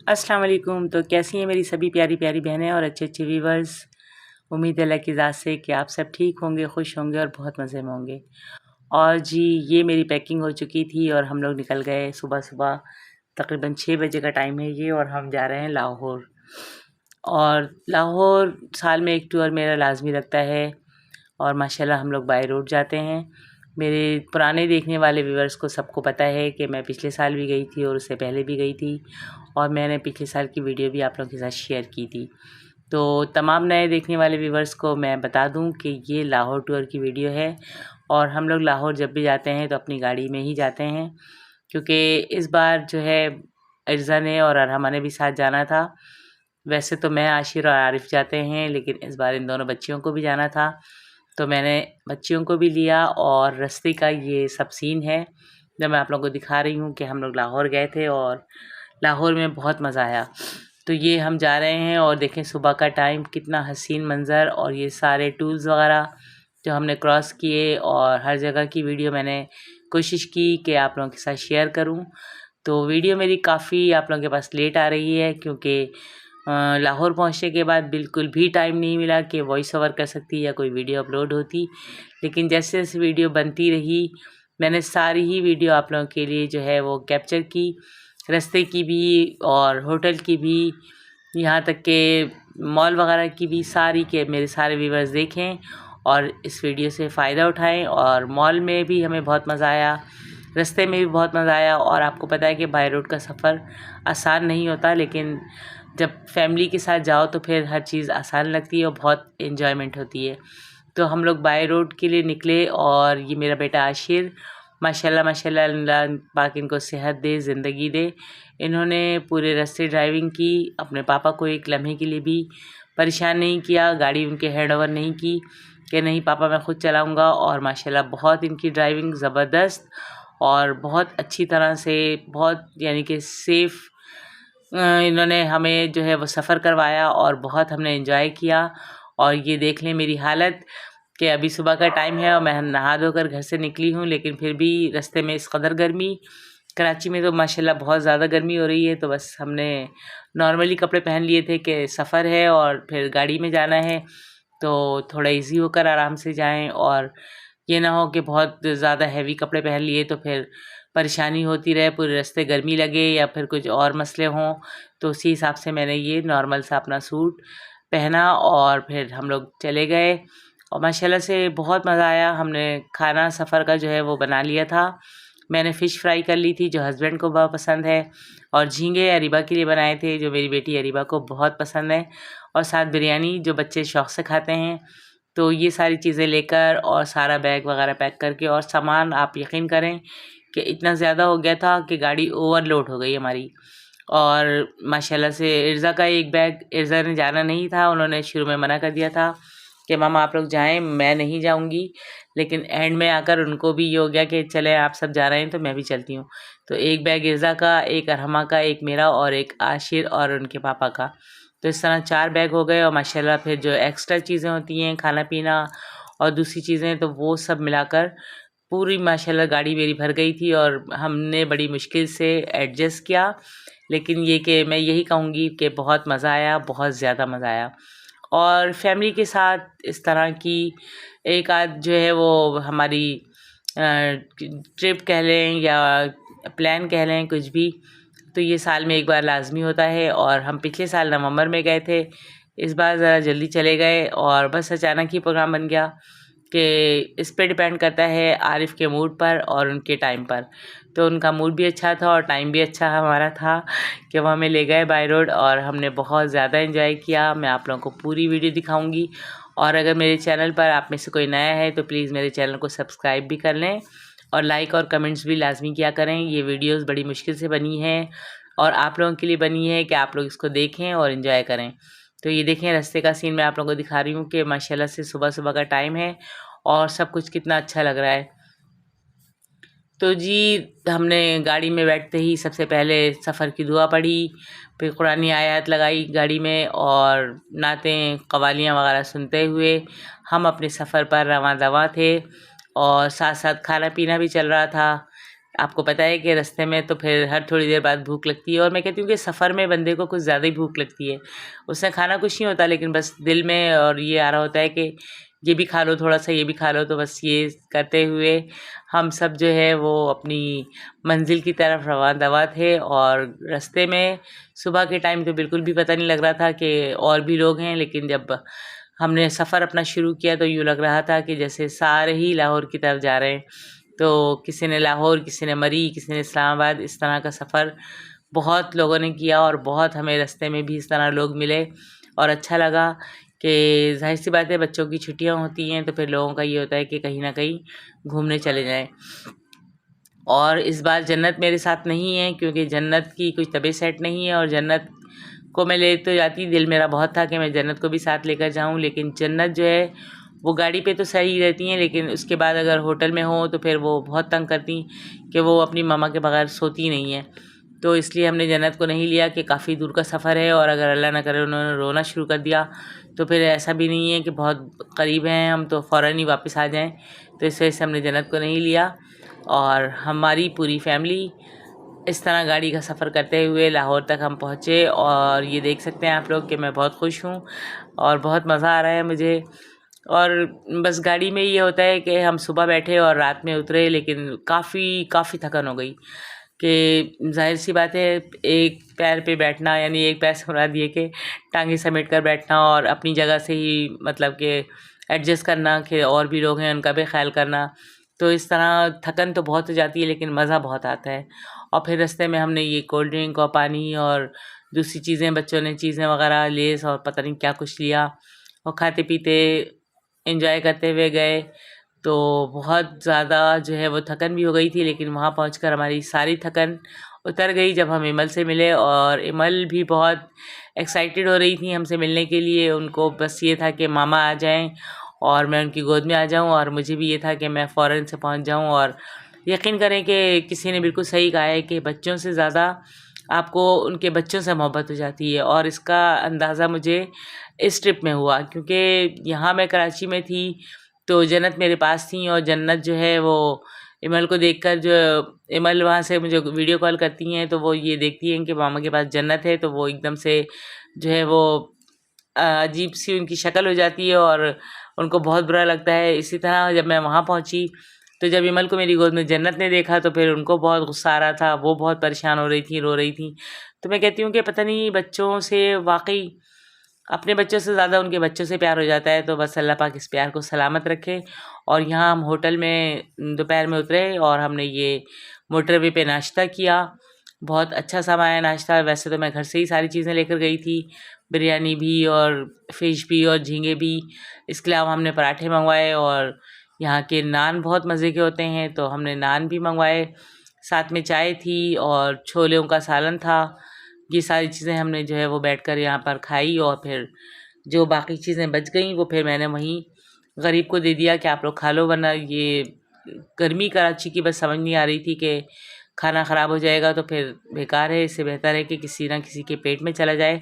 अस्सलाम वालेकुम। तो कैसी हैं मेरी सभी प्यारी प्यारी बहनें और अच्छे अच्छे व्यूवर्स। उम्मीद है अल्लाह की ज़ात से कि आप सब ठीक होंगे, खुश होंगे और बहुत मज़े में होंगे। और जी ये मेरी पैकिंग हो चुकी थी और हम लोग निकल गए सुबह सुबह। तकरीबन 6 बजे का टाइम है ये और हम जा रहे हैं लाहौर। और लाहौर साल में एक टूर मेरा लाजमी लगता है और माशाल्लाह हम लोग बाय रोड जाते हैं। मेरे पुराने देखने वाले व्यूवर्स को सबको पता है कि मैं पिछले साल भी गई थी और उससे पहले भी गई थी और मैंने पिछले साल की वीडियो भी आप लोगों के साथ शेयर की थी। तो तमाम नए देखने वाले व्यूवर्स को मैं बता दूं कि ये लाहौर टूर की वीडियो है और हम लोग लाहौर जब भी जाते हैं तो अपनी गाड़ी में ही जाते हैं, क्योंकि इस बार जो है इर्ज़ा ने और अरहमा ने भी साथ जाना था। वैसे तो मैं, आशिर और आरिफ जाते हैं, लेकिन इस बार इन दोनों बच्चियों को भी जाना था तो मैंने बच्चियों को भी लिया। और रास्ते का ये सब सीन है जो मैं आप लोगों को दिखा रही हूँ कि हम लोग लाहौर गए थे और लाहौर में बहुत मज़ा आया। तो ये हम जा रहे हैं और देखें सुबह का टाइम, कितना हसीन मंज़र और ये सारे टूल्स वगैरह जो हमने क्रॉस किए और हर जगह की वीडियो मैंने कोशिश की कि आप लोगों के साथ शेयर करूं। तो वीडियो मेरी काफ़ी आप लोगों के पास लेट आ रही है क्योंकि लाहौर पहुंचने के बाद बिल्कुल भी टाइम नहीं मिला कि वॉइस ओवर कर सकती या कोई वीडियो अपलोड होती। लेकिन जैसे जैसे वीडियो बनती रही मैंने सारी ही वीडियो आप लोगों के लिए जो है वो कैप्चर की, रास्ते की भी और होटल की भी, यहाँ तक के मॉल वगैरह की भी, सारी के मेरे सारे व्यूवर्स देखें और इस वीडियो से फ़ायदा उठाएं। और मॉल में भी हमें बहुत मज़ा आया, रास्ते में भी बहुत मज़ा आया। और आपको पता है कि बाय रोड का सफ़र आसान नहीं होता, लेकिन जब फैमिली के साथ जाओ तो फिर हर चीज़ आसान लगती है और बहुत इन्जॉयमेंट होती है। तो हम लोग बाय रोड के लिए निकले और ये मेरा बेटा आशिर, माशाल्लाह माशाल्लाह, अल्लाह पाक इनको सेहत दे, ज़िंदगी दे। इन्होंने पूरे रास्ते ड्राइविंग की, अपने पापा को एक लम्हे के लिए भी परेशान नहीं किया, गाड़ी उनके हैंड ओवर नहीं की कि नहीं पापा मैं ख़ुद चलाऊँगा। और माशाल्लाह बहुत इनकी ड्राइविंग ज़बरदस्त और बहुत अच्छी तरह से, बहुत यानी कि सेफ़ इन्होंने हमें जो है वो सफ़र करवाया और बहुत हमने एंजॉय किया। और ये देख लें मेरी हालत कि अभी सुबह का टाइम है और मैं नहा धोकर घर से निकली हूँ, लेकिन फिर भी रास्ते में इस कदर गर्मी, कराची में तो माशाल्लाह बहुत ज़्यादा गर्मी हो रही है। तो बस हमने नॉर्मली कपड़े पहन लिए थे कि सफ़र है और फिर गाड़ी में जाना है तो थोड़ा इजी होकर आराम से जाएं और ये ना हो कि बहुत ज़्यादा हैवी कपड़े पहन लिए तो फिर परेशानी होती रहे, पूरे रास्ते गर्मी लगे या फिर कुछ और मसले हों। तो उसी हिसाब से मैंने ये नॉर्मल सा अपना सूट पहना और फिर हम लोग चले गए और माशाल्लाह से बहुत मज़ा आया। हमने खाना सफ़र का जो है वो बना लिया था। मैंने फ़िश फ्राई कर ली थी जो हस्बैंड को बहुत पसंद है, और झींगे अरीबा के लिए बनाए थे जो मेरी बेटी अरीबा को बहुत पसंद है, और साथ बिरयानी जो बच्चे शौक़ से खाते हैं। तो ये सारी चीज़ें लेकर और सारा बैग वगैरह पैक करके, और सामान आप यकीन करें कि इतना ज़्यादा हो गया था कि गाड़ी ओवरलोड हो गई हमारी। और माशाल्लाह से इर्ज़ा का एक बैग, इर्ज़ा ने जाना नहीं था, उन्होंने शुरू में मना कर दिया था कि मामा आप लोग जाएं, मैं नहीं जाऊंगी। लेकिन एंड में आकर उनको भी ये हो गया कि चले आप सब जा रहे हैं तो मैं भी चलती हूँ। तो एक बैग इर्ज़ा का, एक अरहमा का, एक मेरा और एक आशिर और उनके पापा का। तो इस तरह 4 बैग हो गए। और माशाल्लाह फिर जो एक्स्ट्रा चीज़ें होती हैं, खाना पीना और दूसरी चीज़ें, तो वो सब मिलाकर पूरी माशाल्लाह गाड़ी मेरी भर गई थी और हमने बड़ी मुश्किल से एडजस्ट किया। लेकिन ये कि मैं यही कहूँगी कि बहुत मज़ा आया, बहुत ज़्यादा मज़ा आया। और फैमिली के साथ इस तरह की एक आध जो है वो हमारी ट्रिप कह लें या प्लान कह लें, कुछ भी, तो ये साल में एक बार लाजमी होता है। और हम पिछले साल नवंबर में गए थे, इस बार ज़रा जल्दी चले गए और बस अचानक ही प्रोग्राम बन गया कि इस पे डिपेंड करता है आरिफ के मूड पर और उनके टाइम पर। तो उनका मूड भी अच्छा था और टाइम भी अच्छा हमारा था कि वो हमें ले गए बाय रोड और हमने बहुत ज़्यादा एंजॉय किया। मैं आप लोगों को पूरी वीडियो दिखाऊंगी। और अगर मेरे चैनल पर आप में से कोई नया है तो प्लीज़ मेरे चैनल को सब्सक्राइब भी कर लें और लाइक और कमेंट्स भी लाजमी किया करें। ये वीडियोज़ बड़ी मुश्किल से बनी है और आप लोगों के लिए बनी है कि आप लोग इसको देखें और इन्जॉय करें। तो ये देखें रास्ते का सीन मैं आप लोगों को दिखा रही हूँ कि माशाल्लाह से सुबह सुबह का टाइम है और सब कुछ कितना अच्छा लग रहा है। तो जी हमने गाड़ी में बैठते ही सबसे पहले सफ़र की दुआ पढ़ी, फिर कुरानी आयत लगाई गाड़ी में और नातें कवालियाँ वगैरह सुनते हुए हम अपने सफ़र पर रवां दवा थे। और साथ साथ खाना पीना भी चल रहा था आपको पता है कि रास्ते में तो फिर हर थोड़ी देर बाद भूख लगती है, और मैं कहती हूँ कि सफ़र में बंदे को कुछ ज़्यादा ही भूख लगती है। उससे खाना कुछ नहीं होता, लेकिन बस दिल में और ये आ रहा होता है कि ये भी खा लो, थोड़ा-सा ये भी खा लो। तो बस ये करते हुए हम सब जो है वो अपनी मंज़िल की तरफ रवां-दवां थे, और रास्ते में सुबह के टाइम तो बिल्कुल भी पता नहीं लग रहा था कि और भी लोग हैं, लेकिन जब हमने सफ़र अपना शुरू किया तो यूँ लग रहा था कि जैसे सारे ही लाहौर की तरफ जा रहे हैं। तो किसी ने लाहौर, किसी ने मरी, किसी ने इस्लामाबाद, इस तरह का सफ़र बहुत लोगों ने किया, और बहुत हमें रास्ते में भी इस तरह लोग मिले, और अच्छा लगा कि ज़ाहिर-सी बात है बच्चों की छुट्टियाँ होती हैं तो फिर लोगों का ये होता है कि कहीं न कहीं घूमने चले जाएँ। और इस बार जन्नत मेरे साथ नहीं है, क्योंकि जन्नत की कुछ तबीयत सेट नहीं है, और जन्नत को मैं ले तो जाती, दिल मेरा बहुत था कि मैं जन्नत को भी साथ लेकर जाऊं, लेकिन जन्नत जो है वो गाड़ी पे तो सही रहती हैं, लेकिन उसके बाद अगर होटल में हो तो फिर वो बहुत तंग करती कि वो अपनी मम्मा के बगैर सोती नहीं है। तो इसलिए हमने जन्नत को नहीं लिया कि काफ़ी दूर का सफ़र है, और अगर अल्लाह ना करे उन्होंने रोना शुरू कर दिया तो फिर ऐसा भी नहीं है कि बहुत करीब हैं हम तो फ़ौरन ही वापस आ जाएं। तो इस वजह से हमने जन्नत को नहीं लिया, और हमारी पूरी फैमिली इस तरह गाड़ी का सफ़र करते हुए लाहौर तक हम पहुँचे। और ये देख सकते हैं आप लोग कि मैं बहुत खुश हूँ और बहुत मज़ा आ रहा है मुझे। और बस गाड़ी में ये होता है कि हम सुबह बैठे और रात में उतरे, लेकिन काफ़ी थकन हो गई कि ज़ाहिर सी बात है एक पैर पे बैठना, यानी एक पैर से मुराद ये कि टांगे समेट कर बैठना, और अपनी जगह से ही मतलब कि एडजस्ट करना कि और भी लोग हैं उनका भी ख्याल करना। तो इस तरह थकन तो बहुत हो जाती है, लेकिन मज़ा बहुत आता है। और फिर रास्ते में हमने ये कोल्ड ड्रिंक और पानी और दूसरी चीज़ें, बच्चों ने चीज़ें वगैरह, लेस और पता नहीं क्या कुछ लिया, और खाते पीते एंजॉय करते हुए गए। तो बहुत ज़्यादा जो है वो थकन भी हो गई थी, लेकिन वहाँ पहुंचकर हमारी सारी थकन उतर गई जब हम इमल से मिले। और इमल भी बहुत एक्साइटेड हो रही थी हमसे मिलने के लिए। उनको बस ये था कि मामा आ जाएं और मैं उनकी गोद में आ जाऊं, और मुझे भी ये था कि मैं फ़ौरन से पहुंच जाऊं। और यकीन करें कि किसी ने बिल्कुल सही कहा है कि बच्चों से ज़्यादा आपको उनके बच्चों से मोहब्बत हो जाती है, और इसका अंदाज़ा मुझे इस ट्रिप में हुआ, क्योंकि यहाँ मैं कराची में थी तो जन्नत मेरे पास थी, और जन्नत जो है वो इमल को देखकर, जो इमल वहाँ से मुझे वीडियो कॉल करती हैं तो वो ये देखती हैं कि मामा के पास जन्नत है, तो वो एकदम से जो है वो अजीब सी उनकी शक्ल हो जाती है और उनको बहुत बुरा लगता है। इसी तरह जब मैं वहाँ पहुँची तो जब इमल को मेरी गोद में जन्नत ने देखा तो फिर उनको बहुत गुस्सा आ रहा था, वो बहुत परेशान हो रही थी, रो रही थी। तो मैं कहती हूँ कि पता नहीं बच्चों से वाक़ई अपने बच्चों से ज़्यादा उनके बच्चों से प्यार हो जाता है। तो बस अल्लाह पाक इस प्यार को सलामत रखे। और यहाँ हम होटल में दोपहर में उतरे और हमने ये मोटरवे पे नाश्ता किया। बहुत अच्छा सा आया नाश्ता। वैसे तो मैं घर से ही सारी चीज़ें लेकर गई थी, बिरयानी भी और फ़िश भी और झींगे भी। इसके अलावा हमने पराठे मंगवाए, और यहाँ के नान बहुत मज़े के होते हैं तो हमने नान भी मंगवाए। साथ में चाय थी और छोलों का सालन था। ये सारी चीज़ें हमने जो है वो बैठकर यहाँ पर खाई, और फिर जो बाकी चीज़ें बच गईं वो फिर मैंने वहीं गरीब को दे दिया कि आप लोग खा लो, वरना ये गर्मी कराची की बस समझ नहीं आ रही थी कि खाना ख़राब हो जाएगा तो फिर बेकार है। इससे बेहतर है कि किसी ना किसी के पेट में चला जाए।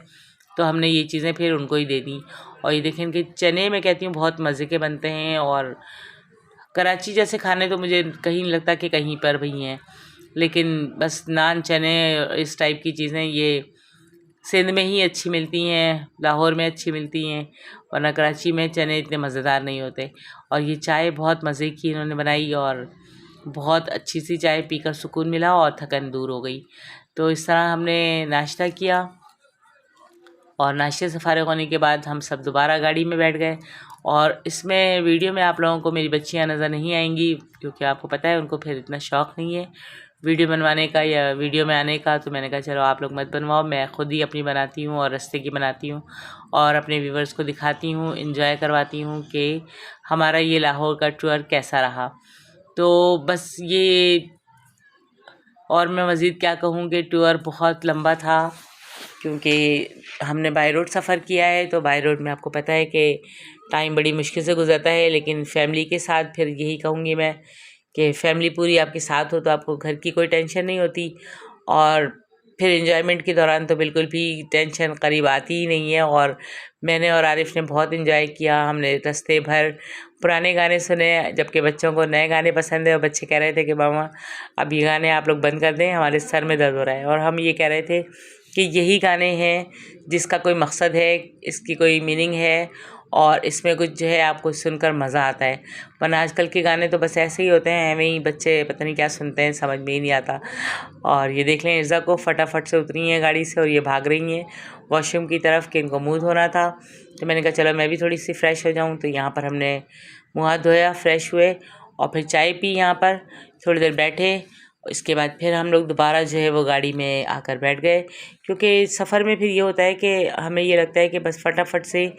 तो हमने ये चीज़ें फिर उनको ही दे दी। और ये देखें कि चने मैं कहती हूँ बहुत मज़े के बनते हैं, और कराची जैसे खाने तो मुझे कहीं नहीं लगता कि कहीं पर भी हैं, लेकिन बस नान चने इस टाइप की चीज़ें ये सिंध में ही अच्छी मिलती हैं, लाहौर में अच्छी मिलती हैं, वरना कराची में चने इतने मज़ेदार नहीं होते। और ये चाय बहुत मज़े की इन्होंने बनाई, और बहुत अच्छी सी चाय पीकर सुकून मिला और थकन दूर हो गई। तो इस तरह हमने नाश्ता किया, और नाश्ते से फ़ारिग होने के बाद हम सब दोबारा गाड़ी में बैठ गए। और इसमें वीडियो में आप लोगों को मेरी बच्चियां नज़र नहीं आएंगी, क्योंकि आपको पता है उनको फिर इतना शौक़ नहीं है वीडियो बनवाने का या वीडियो में आने का। तो मैंने कहा चलो आप लोग मत बनवाओ, मैं ख़ुद ही अपनी बनाती हूँ और रास्ते की बनाती हूँ, और अपने व्यूवर्स को दिखाती हूँ, इंजॉय करवाती हूँ कि हमारा ये लाहौर का टूर कैसा रहा। तो बस ये, और मैं मज़ीद क्या कहूँ कि टूर बहुत लंबा था, क्योंकि हमने बाय रोड सफ़र किया है। तो बाय रोड में आपको पता है कि टाइम बड़ी मुश्किल से गुजरता है, लेकिन फैमिली के साथ फिर यही कहूँगी मैं कि फैमिली पूरी आपके साथ हो तो आपको घर की कोई टेंशन नहीं होती। और फिर एंजॉयमेंट के दौरान तो बिल्कुल भी टेंशन करीब आती ही नहीं है। और मैंने और आरिफ ने बहुत एंजॉय किया। हमने रास्ते भर पुराने गाने सुने, जबकि बच्चों को नए गाने पसंद है और बच्चे कह रहे थे कि मामा अब ये गाने आप लोग बंद कर दें, हमारे सर में दर्द हो रहा है। और हम ये कह रहे थे कि यही गाने हैं जिसका कोई मकसद है, इसकी कोई मीनिंग है और इसमें कुछ जो है आपको सुनकर मज़ा आता है। वरना आजकल के गाने तो बस ऐसे ही होते हैं, एवं ही बच्चे पता नहीं क्या सुनते हैं, समझ में ही नहीं आता। और ये देख लें इर्ज़ा को फटाफट से उतरी हैं गाड़ी से और ये भाग रही हैं वॉशरूम की तरफ कि इनको मुँह धोना था। तो मैंने कहा चलो मैं भी थोड़ी सी फ़्रेश हो जाऊँ। तो यहाँ पर हमने मुँह हाथ धोया, फ्रेश हुए और फिर चाय पी यहाँ पर, थोड़ी देर बैठे। इसके बाद फिर हम लोग दोबारा जो है वो गाड़ी में आकर बैठ गए, क्योंकि सफ़र में फिर ये होता है कि हमें ये लगता है कि बस फटाफट से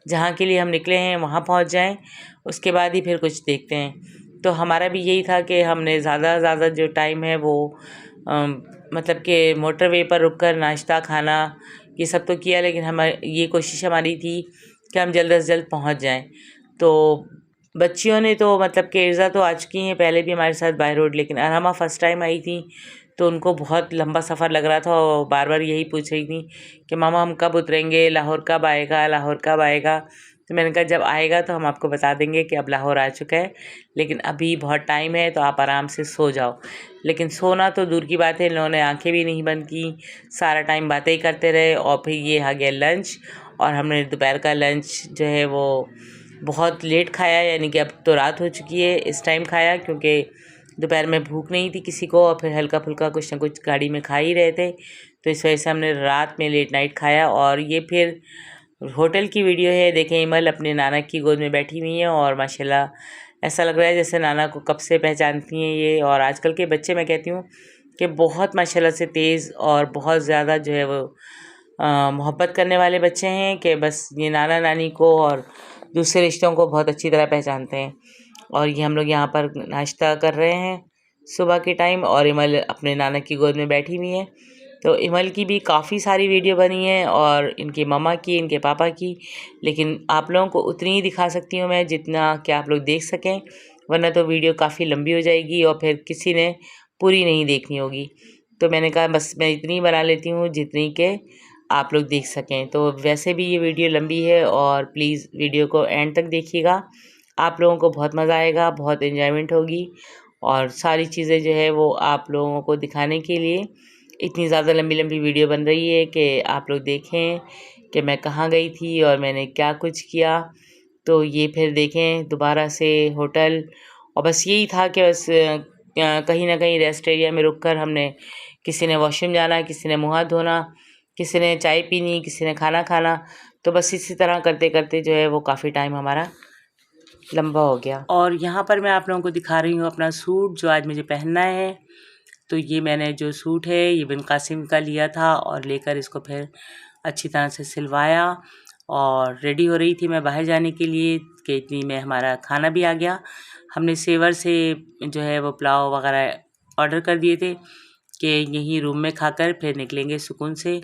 जहाँ के लिए हम निकले हैं वहाँ पहुँच जाएं, उसके बाद ही फिर कुछ देखते हैं। तो हमारा भी यही था कि हमने ज़्यादा जो टाइम है वो मतलब कि मोटरवे पर रुककर नाश्ता खाना ये सब तो किया, लेकिन ये कोशिश हमारी थी कि हम जल्द से जल्द पहुँच जाएं। तो बच्चियों ने तो मतलब कि इर्ज़ा तो आ चुकी हैं पहले भी हमारे साथ बाय रोड, लेकिन अरमा फ़र्स्ट टाइम आई थी तो उनको बहुत लंबा सफ़र लग रहा था और बार बार यही पूछ रही थी कि मामा हम कब उतरेंगे, लाहौर कब आएगा, लाहौर कब आएगा। तो मैंने कहा जब आएगा तो हम आपको बता देंगे कि अब लाहौर आ चुका है, लेकिन अभी बहुत टाइम है तो आप आराम से सो जाओ। लेकिन सोना तो दूर की बात है, इन लोगों ने आँखें भी नहीं बंद की, सारा टाइम बातें ही करते रहे। और फिर ये आ गया लंच, और हमने दोपहर का लंच जो है वो बहुत लेट खाया, यानी कि अब तो रात हो चुकी है इस टाइम खाया, क्योंकि दोपहर में भूख नहीं थी किसी को और फिर हल्का फुल्का कुछ ना कुछ गाड़ी में खा ही रहे थे, तो इस वजह से हमने रात में लेट नाइट खाया। और ये फिर होटल की वीडियो है, देखें इमल अपने नाना की गोद में बैठी हुई है और माशाल्लाह ऐसा लग रहा है जैसे नाना को कब से पहचानती हैं ये। और आजकल के बच्चे मैं कहती हूँ कि बहुत माशाल्लाह से तेज़ और बहुत ज़्यादा जो है वो मोहब्बत करने वाले बच्चे हैं कि बस ये नाना नानी को और दूसरे रिश्तों को बहुत अच्छी तरह पहचानते हैं। और ये हम लोग यहाँ पर नाश्ता कर रहे हैं सुबह के टाइम, और इमल अपने नाना की गोद में बैठी हुई है। तो इमल की भी काफ़ी सारी वीडियो बनी है और इनके मम्मा की, इनके पापा की, लेकिन आप लोगों को उतनी ही दिखा सकती हूँ मैं जितना कि आप लोग देख सकें, वरना तो वीडियो काफ़ी लंबी हो जाएगी और फिर किसी ने पूरी नहीं देखनी होगी। तो मैंने कहा बस मैं इतनी ही बना लेती हूँ जितनी के आप लोग देख सकें। तो वैसे भी ये वीडियो लंबी है और प्लीज़ वीडियो को एंड तक देखिएगा, आप लोगों को बहुत मज़ा आएगा, बहुत एंजॉयमेंट होगी। और सारी चीज़ें जो है वो आप लोगों को दिखाने के लिए इतनी ज़्यादा लंबी लंबी वीडियो बन रही है कि आप लोग देखें कि मैं कहाँ गई थी और मैंने क्या कुछ किया। तो ये फिर देखें दोबारा से होटल, और बस यही था कि बस कहीं ना कहीं रेस्ट एरिया में रुककर हमने, किसी ने वॉशरूम जाना, किसी ने मुँह हाथ धोना, किसी ने चाय पीनी, किसी ने खाना खाना। तो बस इसी तरह करते करते जो है वो काफ़ी टाइम हमारा लंबा हो गया। और यहाँ पर मैं आप लोगों को दिखा रही हूँ अपना सूट जो आज मुझे पहनना है। तो ये मैंने जो सूट है ये बिन कासिम का लिया था और लेकर इसको फिर अच्छी तरह से सिलवाया और रेडी हो रही थी मैं बाहर जाने के लिए कि इतनी में हमारा खाना भी आ गया। हमने सेवर से जो है वो पुलाव वगैरह ऑर्डर कर दिए थे कि यहीं रूम में खाकर फिर निकलेंगे सुकून से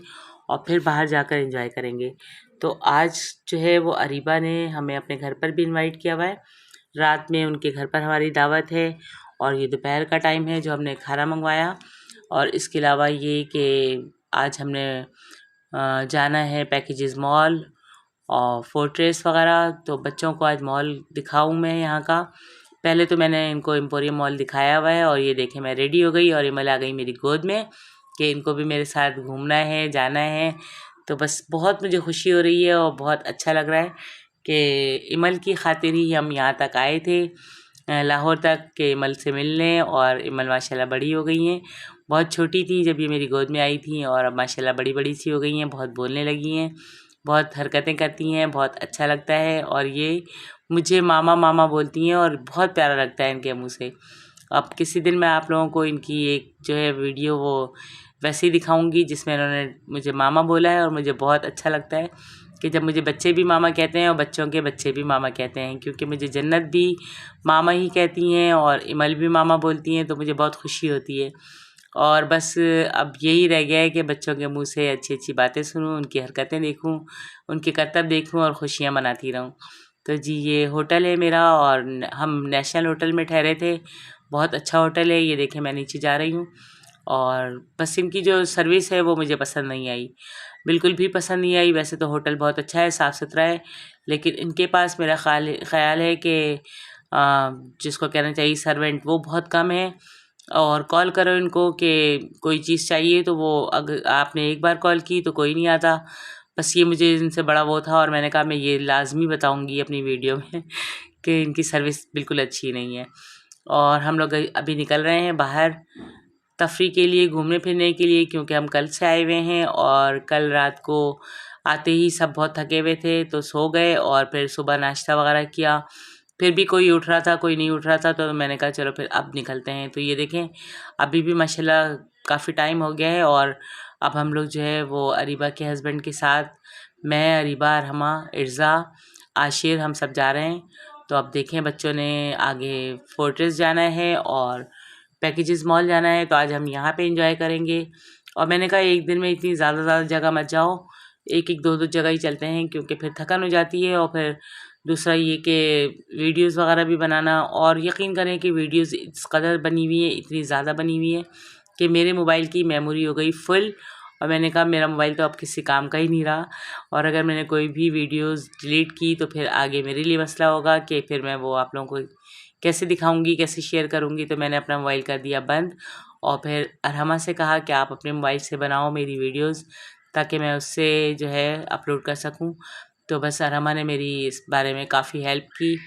और फिर बाहर जाकर एंजॉय करेंगे। तो आज जो है वो अरीबा ने हमें अपने घर पर भी इनवाइट किया हुआ है, रात में उनके घर पर हमारी दावत है और ये दोपहर का टाइम है जो हमने खाना मंगवाया। और इसके अलावा ये कि आज हमने जाना है पैकेजेस मॉल और फोर्ट्रेस वगैरह, तो बच्चों को आज मॉल दिखाऊं मैं यहाँ का। पहले तो मैंने इनको एम्पोरियम मॉल दिखाया हुआ है और ये देखें मैं रेडी हो गई और इमल आ गई मेरी गोद में कि इनको भी मेरे साथ घूमना है, जाना है। तो बस बहुत मुझे खुशी हो रही है और बहुत अच्छा लग रहा है कि इमल की खातिर ही हम यहाँ तक आए थे, लाहौर तक, के इमल से मिलने। और इमल माशाल्लाह बड़ी हो गई हैं, बहुत छोटी थी जब ये मेरी गोद में आई थी और अब माशाल्लाह बड़ी बड़ी सी हो गई हैं, बहुत बोलने लगी हैं, बहुत हरकतें करती हैं, बहुत अच्छा लगता है। और ये मुझे मामा मामा बोलती हैं और बहुत प्यारा लगता है इनके मुँह से। अब किसी दिन मैं आप लोगों को इनकी एक जो है वीडियो वो वैसे ही दिखाऊंगी जिसमें इन्होंने मुझे मामा बोला है। और मुझे बहुत अच्छा लगता है कि जब मुझे बच्चे भी मामा कहते हैं और बच्चों के बच्चे भी मामा कहते हैं, क्योंकि मुझे जन्नत भी मामा ही कहती हैं और इमल भी मामा बोलती हैं, तो मुझे बहुत खुशी होती है। और बस अब यही रह गया है कि बच्चों के मुंह से अच्छी अच्छी बातें सुनूं, उनकी हरकतें देखूं, उनके करतब देखूं और खुशियां मनाती रहूं। तो जी ये होटल है मेरा और हम नेशनल होटल में ठहरे थे, बहुत अच्छा होटल है। ये देखें मैं नीचे जा रही हूँ और बस इनकी जो सर्विस है वो मुझे पसंद नहीं आई, बिल्कुल भी पसंद नहीं आई। वैसे तो होटल बहुत अच्छा है, साफ़ सुथरा है, लेकिन इनके पास मेरा ख़्याल है कि जिसको कहना चाहिए सर्वेंट, वो बहुत कम है। और कॉल करो इनको कि कोई चीज़ चाहिए तो वो, अगर आपने एक बार कॉल की तो कोई नहीं आता। बस ये मुझे इनसे बड़ा वो था, और मैंने कहा मैं ये लाजमी बताऊंगी अपनी वीडियो में कि इनकी सर्विस बिल्कुल अच्छी नहीं है। और हम लोग अभी निकल रहे हैं बाहर तफरी के लिए, घूमने फिरने के लिए, क्योंकि हम कल से आए हुए हैं और कल रात को आते ही सब बहुत थके हुए थे तो सो गए, और फिर सुबह नाश्ता वगैरह किया। फिर भी कोई उठ रहा था, कोई नहीं उठ रहा था, तो मैंने कहा चलो फिर अब निकलते हैं। तो ये देखें अभी भी माशाल्लाह काफ़ी टाइम हो गया है, और अब हम लोग जो है वो अरीबा के हस्बैंड के साथ, मैं, अरीबा, अरहमा, इर्ज़ा, आशिर, हम सब जा रहे हैं। तो अब देखें बच्चों ने आगे फोर्ट्रेस जाना है और पैकेजेस मॉल जाना है, तो आज हम यहाँ पे एंजॉय करेंगे। और मैंने कहा एक दिन में इतनी ज़्यादा जगह मत जाओ, एक एक दो जगह ही चलते हैं, क्योंकि फिर थकान हो जाती है। और फिर दूसरा ये कि वीडियोस वगैरह भी बनाना, और यकीन करें कि वीडियोस इस कदर बनी हुई है, इतनी ज़्यादा बनी हुई है कि मेरे मोबाइल की मेमोरी हो गई फुल। और मैंने कहा मेरा मोबाइल तो अब किसी काम का ही नहीं रहा, और अगर मैंने कोई भी वीडियोस डिलीट की तो फिर आगे मेरे लिए मसला होगा कि फिर मैं वो आप लोगों को कैसे दिखाऊंगी, कैसे शेयर करूंगी। तो मैंने अपना मोबाइल कर दिया बंद, और फिर अरहमा से कहा कि आप अपने मोबाइल से बनाओ मेरी वीडियोस, ताकि मैं उससे जो है अपलोड कर सकूं। तो बस अरहमा ने मेरी इस बारे में काफ़ी हेल्प की,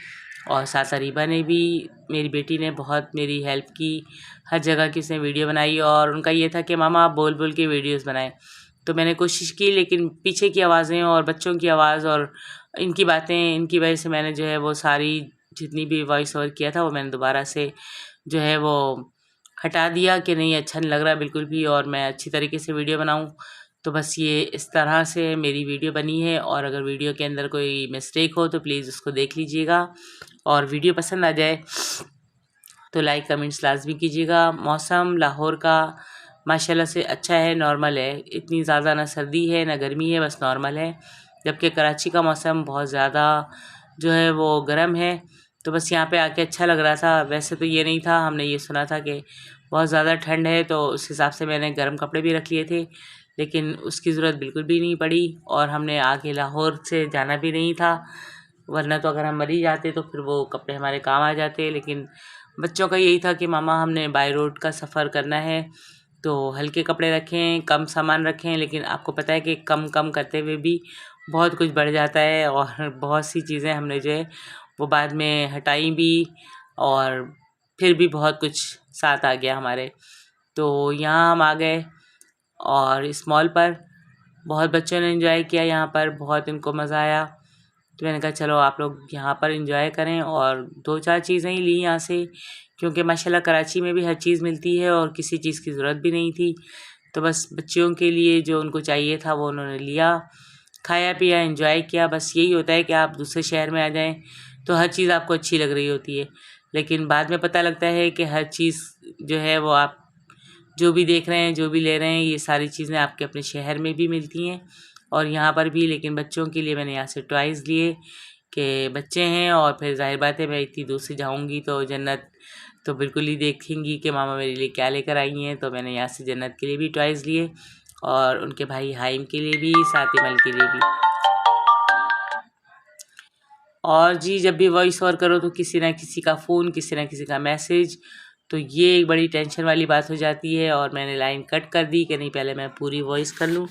और साथ अरीबा ने भी, मेरी बेटी ने बहुत मेरी हेल्प की। हर जगह की उसने वीडियो बनाई, और उनका ये था कि मामा आप बोल बोल के वीडियोस बनाएं। तो मैंने कोशिश की, लेकिन पीछे की आवाज़ें और बच्चों की आवाज़ और इनकी बातें, इनकी वजह से मैंने जो है वो सारी जितनी भी वॉइस ओवर किया था वो मैंने दोबारा से जो है वो हटा दिया कि नहीं अच्छा नहीं लग रहा बिल्कुल भी, और मैं अच्छी तरीके से वीडियो बनाऊं। तो बस ये इस तरह से मेरी वीडियो बनी है, और अगर वीडियो के अंदर कोई मिस्टेक हो तो प्लीज़ उसको देख लीजिएगा, और वीडियो पसंद आ जाए तो लाइक कमेंट्स लाजमी कीजिएगा। मौसम लाहौर का माशाल्लाह से अच्छा है, नॉर्मल है, इतनी ज़्यादा ना सर्दी है ना गर्मी है, बस नॉर्मल है। जबकि कराची का मौसम बहुत ज़्यादा जो है वो गर्म है। तो बस यहाँ पे आके अच्छा लग रहा था। वैसे तो ये नहीं था, हमने ये सुना था कि बहुत ज़्यादा ठंड है, तो उस हिसाब से मैंने गर्म कपड़े भी रख लिए थे, लेकिन उसकी ज़रूरत बिल्कुल भी नहीं पड़ी। और हमने आगे लाहौर से जाना भी नहीं था, वरना तो अगर हम मर ही जाते तो फिर वो कपड़े हमारे काम आ जाते। लेकिन बच्चों का यही था कि मामा हमने बाय रोड का सफ़र करना है, तो हल्के कपड़े रखें, कम सामान रखें। लेकिन आपको पता है कि कम कम करते हुए भी बहुत कुछ बढ़ जाता है, और बहुत सी चीज़ें हमने जो है वो बाद में हटाई भी, और फिर भी बहुत कुछ साथ आ गया हमारे। तो यहाँ हम आ गए, और इस मॉल पर बहुत बच्चों ने एंजॉय किया, यहाँ पर बहुत इनको मज़ा आया। तो मैंने कहा चलो आप लोग यहाँ पर एंजॉय करें, और दो चार चीज़ें ही ली यहाँ से, क्योंकि माशाल्लाह कराची में भी हर चीज़ मिलती है और किसी चीज़ की ज़रूरत भी नहीं थी। तो बस बच्चियों के लिए जो उनको चाहिए था वो उन्होंने लिया, खाया पिया, एंजॉय किया। बस यही होता है कि आप दूसरे शहर में आ जाएं तो हर चीज़ आपको अच्छी लग रही होती है, लेकिन बाद में पता लगता है कि हर चीज़ जो है वो आप जो भी देख रहे हैं, जो भी ले रहे हैं, ये सारी चीज़ें आपके अपने शहर में भी मिलती हैं और यहाँ पर भी। लेकिन बच्चों के लिए मैंने यहाँ से टॉयज़ लिए कि बच्चे हैं, और फिर ज़ाहिर बात है मैं इतनी दूर से जाऊँगी तो जन्नत तो बिल्कुल ही देखेंगी कि मामा मेरे लिए क्या लेकर आई हैं। तो मैंने यहाँ से जन्नत के लिए भी टॉयज़ लिए, और उनके भाई हाइम के लिए भी, सातिमल के लिए भी। और जी जब भी वॉइस ओवर करो तो किसी ना किसी का फ़ोन, किसी ना किसी का मैसेज, तो ये एक बड़ी टेंशन वाली बात हो जाती है। और मैंने लाइन कट कर दी कि नहीं पहले मैं पूरी वॉइस कर लूँ,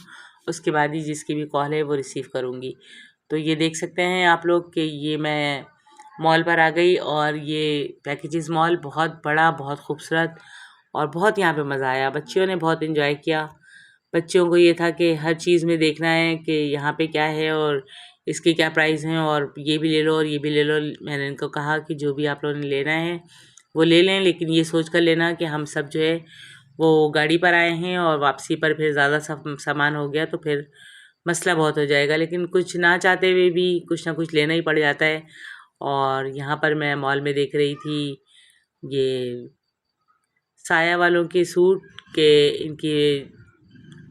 उसके बाद ही जिसकी भी कॉल है वो रिसीव करूँगी। तो ये देख सकते हैं आप लोग कि ये मैं मॉल पर आ गई, और ये पैकेजेस मॉल बहुत बड़ा, बहुत खूबसूरत, और बहुत यहाँ पे मज़ा आया। बच्चियों ने बहुत इन्जॉय किया। बच्चों को ये था कि हर चीज़ में देखना है कि यहाँ पे क्या है और इसके क्या प्राइस हैं, और ये भी ले लो और ये भी ले लो। मैंने इनको कहा कि जो भी आप लोगों ने लेना है वो ले लें, लेकिन ये सोच कर लेना कि हम सब जो है वो गाड़ी पर आए हैं, और वापसी पर फिर ज़्यादा सामान हो गया तो फिर मसला बहुत हो जाएगा। लेकिन कुछ ना चाहते हुए भी कुछ ना कुछ लेना ही पड़ जाता है। और यहाँ पर मैं मॉल में देख रही थी ये साया वालों के सूट के, इनके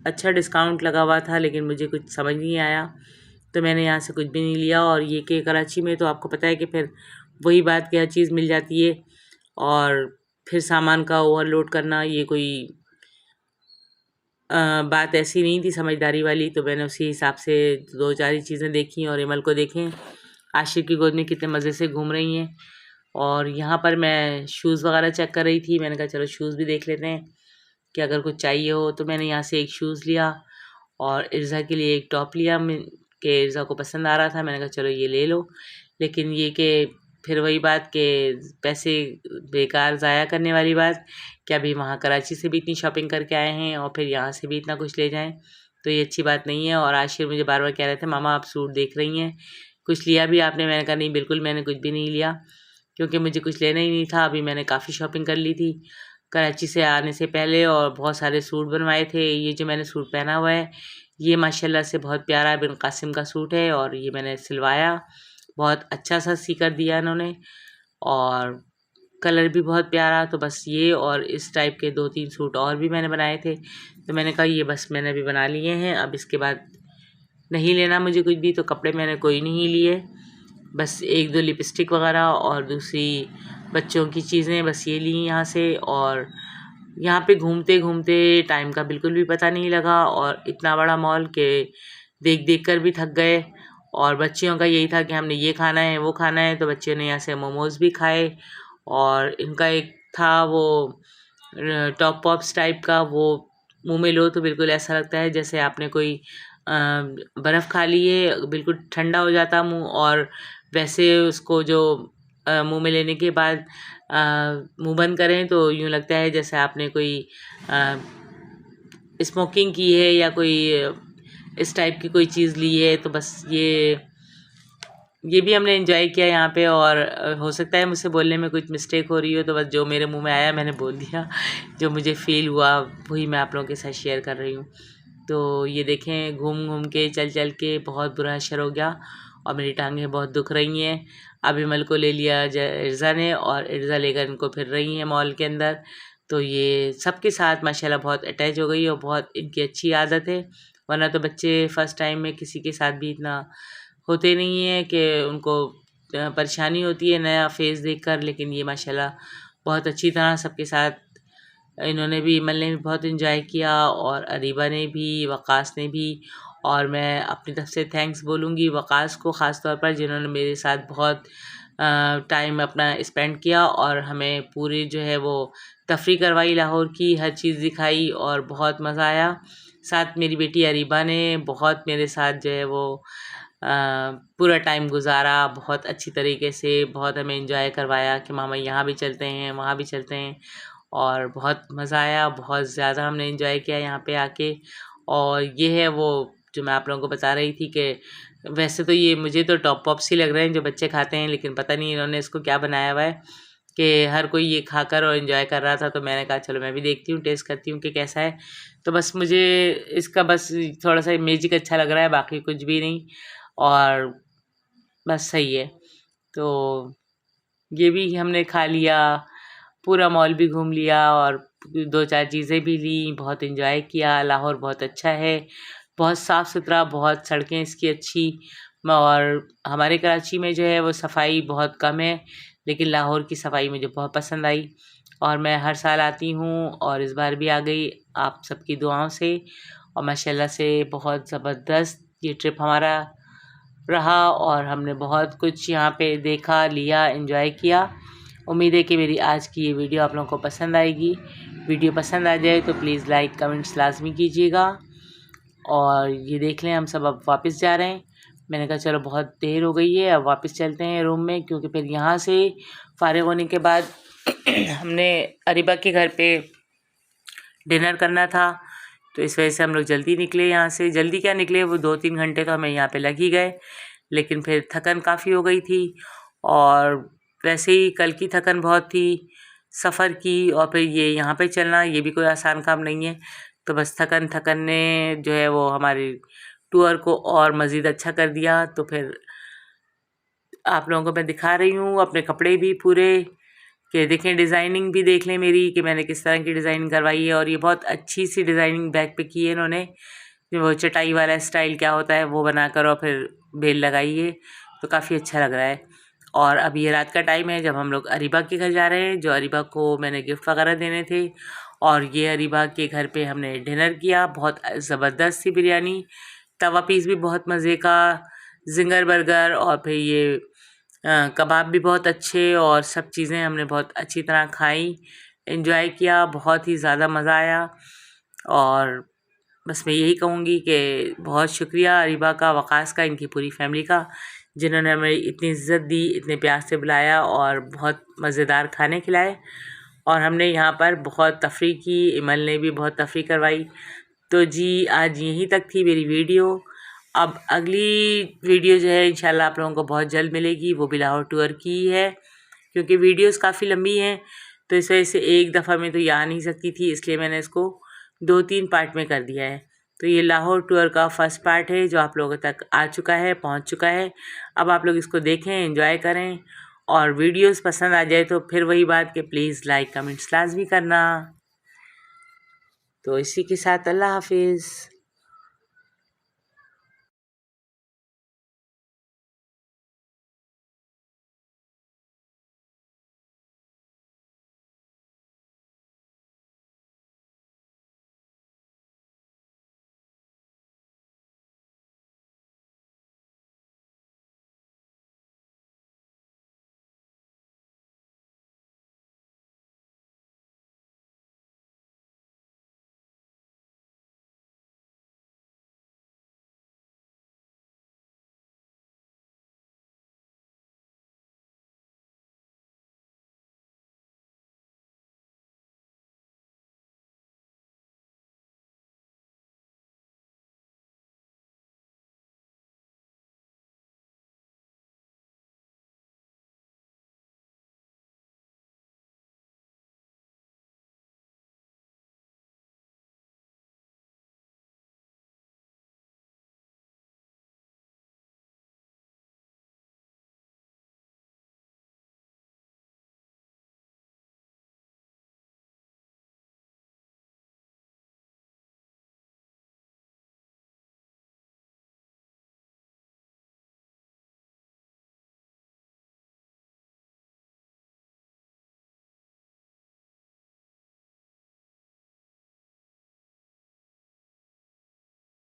अच्छा डिस्काउंट लगा हुआ था, लेकिन मुझे कुछ समझ नहीं आया, तो मैंने यहाँ से कुछ भी नहीं लिया। और ये कि कराची में तो आपको पता है कि फिर वही बात कि हर चीज़ मिल जाती है, और फिर सामान का ओवरलोड करना ये कोई बात ऐसी नहीं थी समझदारी वाली। तो मैंने उसी हिसाब से दो चार ही चीज़ें देखी और इमल को देखें, आशिर की गोद में कितने मज़े से घूम रही हैं। और यहाँ पर मैं शूज़ वगैरह चेक कर रही थी। मैंने कहा चलो शूज़ भी देख लेते हैं कि अगर कुछ चाहिए हो। तो मैंने यहाँ से एक शूज़ लिया और इर्ज़ा के लिए एक टॉप लिया कि इर्ज़ा को पसंद आ रहा था। मैंने कहा चलो ये ले लो। लेकिन ये कि फिर वही बात कि पैसे बेकार ज़ाया करने वाली बात कि अभी वहाँ कराची से भी इतनी शॉपिंग करके आए हैं और फिर यहाँ से भी इतना कुछ ले जाएं, तो ये अच्छी बात नहीं है। और आशिर मुझे बार बार कह रहे थे मामा आप सूट देख रही हैं, कुछ लिया भी आपने? मैंने कहा नहीं बिल्कुल मैंने कुछ भी नहीं लिया, क्योंकि मुझे कुछ लेना ही नहीं था। अभी मैंने काफ़ी शॉपिंग कर ली थी कराची से आने से पहले और बहुत सारे सूट बनवाए थे। ये जो मैंने सूट पहना हुआ है ये माशाल्लाह से बहुत प्यारा बिन कासिम का सूट है और ये मैंने सिलवाया, बहुत अच्छा सा सी कर दिया इन्होंने और कलर भी बहुत प्यारा। तो बस ये और इस टाइप के 2-3 सूट और भी मैंने बनाए थे, तो मैंने कहा ये बस मैंने अभी बना लिए हैं, अब इसके बाद नहीं लेना मुझे कुछ भी। तो कपड़े मैंने कोई नहीं लिए, बस 1-2 लिपस्टिक वगैरह और दूसरी बच्चों की चीज़ें बस ये ली यहाँ से। और यहाँ पे घूमते घूमते टाइम का बिल्कुल भी पता नहीं लगा और इतना बड़ा मॉल के देख देख कर भी थक गए। और बच्चियों का यही था कि हमने ये खाना है वो खाना है, तो बच्चियों ने यहाँ से मोमोज़ भी खाए और इनका एक था वो टॉप पॉप्स टाइप का, वो मुंह में लो तो बिल्कुल ऐसा लगता है जैसे आपने कोई बर्फ़ खा ली है, बिल्कुल ठंडा हो जाता मुंह। और वैसे उसको जो मुंह में लेने के बाद मुंह बंद करें तो यूँ लगता है जैसे आपने कोई स्मोकिंग की है या कोई इस टाइप की कोई चीज़ ली है। तो बस ये भी हमने एंजॉय किया यहाँ पे। और हो सकता है मुझसे बोलने में कुछ मिस्टेक हो रही हो, तो बस जो मेरे मुंह में आया मैंने बोल दिया, जो मुझे फ़ील हुआ वही मैं आप लोगों के साथ शेयर कर रही हूँ। तो ये देखें घूम घूम के चल चल के बहुत बुरा हशर हो गया और मेरी टांगें बहुत दुख रही हैं। अभी मल को ले लिया इर्ज़ा ने और इर्ज़ा लेकर इनको फिर रही हैं मॉल के अंदर। तो ये सबके साथ माशाल्लाह बहुत अटैच हो गई और बहुत इनकी अच्छी आदत है, वरना तो बच्चे फ़र्स्ट टाइम में किसी के साथ भी इतना होते नहीं हैं कि उनको परेशानी होती है नया फेस देखकर। लेकिन ये माशाल्लाह बहुत अच्छी तरह सबके साथ इन्होंने भी, इमल ने भी बहुत इन्जॉय किया और अरीबा ने भी, वक़ास ने भी। और मैं अपनी तरफ से थैंक्स बोलूँगी वक़ास को ख़ास तौर पर, जिन्होंने मेरे साथ बहुत टाइम अपना स्पेंड किया और हमें पूरी जो है वो तफरी करवाई लाहौर की, हर चीज़ दिखाई और बहुत मज़ा आया। साथ मेरी बेटी अरीबा ने बहुत मेरे साथ जो है वो पूरा टाइम गुजारा बहुत अच्छी तरीके से, बहुत हमें एंजॉय करवाया कि मामा यहाँ भी चलते हैं वहाँ भी चलते हैं और बहुत मज़ा आया, बहुत ज़्यादा हमने एंजॉय किया यहाँ पे आके। और ये है वो जो मैं आप लोगों को बता रही थी कि वैसे तो ये मुझे तो टॉप पॉप्स ही लग रहे हैं जो बच्चे खाते हैं, लेकिन पता नहीं इन्होंने इसको क्या बनाया हुआ है कि हर कोई ये खाकर और एंजॉय कर रहा था। तो मैंने कहा चलो मैं भी देखती हूँ, टेस्ट करती हूँ कि कैसा है। तो बस मुझे इसका बस थोड़ा सा मैजिक अच्छा लग रहा है, बाकी कुछ भी नहीं, और बस सही है। तो ये भी हमने खा लिया, पूरा मॉल भी घूम लिया और 2-4 चीज़ें भी ली, बहुत एंजॉय किया। लाहौर बहुत अच्छा है, बहुत साफ़ सुथरा, बहुत सड़कें इसकी अच्छी। और हमारे कराची में जो है वो सफाई बहुत कम है, लेकिन लाहौर की सफाई मुझे बहुत पसंद आई और मैं हर साल आती हूँ और इस बार भी आ गई आप सबकी दुआओं से। और माशाल्लाह से बहुत ज़बरदस्त ये ट्रिप हमारा रहा और हमने बहुत कुछ यहाँ पे देखा, लिया, एंजॉय किया। उम्मीद है कि मेरी आज की ये वीडियो आप लोगों को पसंद आएगी। वीडियो पसंद आ जाए तो प्लीज़ लाइक कमेंट्स लाजमी कीजिएगा। और ये देख लें हम सब अब वापस जा रहे हैं। मैंने कहा चलो बहुत देर हो गई है, अब वापस चलते हैं रूम में, क्योंकि फिर यहाँ से फ़ारिग होने के बाद हमने अरीबा के घर पे डिनर करना था। तो इस वजह से हम लोग जल्दी निकले यहाँ से। जल्दी क्या निकले, वो 2-3 घंटे तो हमें यहाँ पे लग ही गए, लेकिन फिर थकन काफ़ी हो गई थी और वैसे ही कल की थकन बहुत थी सफ़र की, और फिर ये यहाँ पे चलना ये भी कोई आसान काम नहीं है। तो बस थकन ने जो है वो हमारी टूर को और मज़ीद अच्छा कर दिया। तो फिर आप लोगों को मैं दिखा रही हूँ अपने कपड़े भी पूरे, कि देखें डिज़ाइनिंग भी देख लें मेरी कि मैंने किस तरह की डिज़ाइनिंग करवाई है। और ये बहुत अच्छी सी डिज़ाइनिंग बैक पे की है इन्होंने, वो चटाई वाला स्टाइल क्या होता है वो बनाकर और फिर बेल लगाई है, तो काफ़ी अच्छा लग रहा है। और अब ये रात का टाइम है जब हम लोग अरीबा के घर जा रहे हैं, जो अरीबा को मैंने गिफ्ट वगैरह देने थे। और ये अरीबा के घर पे हमने डिनर किया, बहुत ज़बरदस्त सी बिरयानी, तवा पीस भी बहुत मज़े का, जिंगर बर्गर और फिर ये कबाब भी बहुत अच्छे, और सब चीज़ें हमने बहुत अच्छी तरह खाई, एंजॉय किया, बहुत ही ज़्यादा मज़ा आया। और बस मैं यही कहूँगी कि बहुत शुक्रिया अरीबा का, वक़ास का, इनकी पूरी फैमिली का, जिन्होंने हमें इतनी इज़्ज़त दी, इतने प्यार से बुलाया और बहुत मज़ेदार खाने खिलाए। और हमने यहाँ पर बहुत तफरीह की, इमल ने भी बहुत तफरीह करवाई। तो जी आज यहीं तक थी मेरी वीडियो। अब अगली वीडियो जो है इंशाल्लाह आप लोगों को बहुत जल्द मिलेगी, वो भी लाहौर टूर की ही है, क्योंकि वीडियोस काफ़ी लंबी हैं तो इस वजह से एक दफ़ा में तो ये आ नहीं सकती थी, इसलिए मैंने इसको 2-3 पार्ट में कर दिया है। तो ये लाहौर टूर का फर्स्ट पार्ट है जो आप लोगों तक आ चुका है, पहुंच चुका है। अब आप लोग इसको देखें, एंजॉय करें, और वीडियोस पसंद आ जाए तो फिर वही बात कि प्लीज़ लाइक कमेंट्स लाजमी करना। तो इसी के साथ अल्लाह हाफिज़।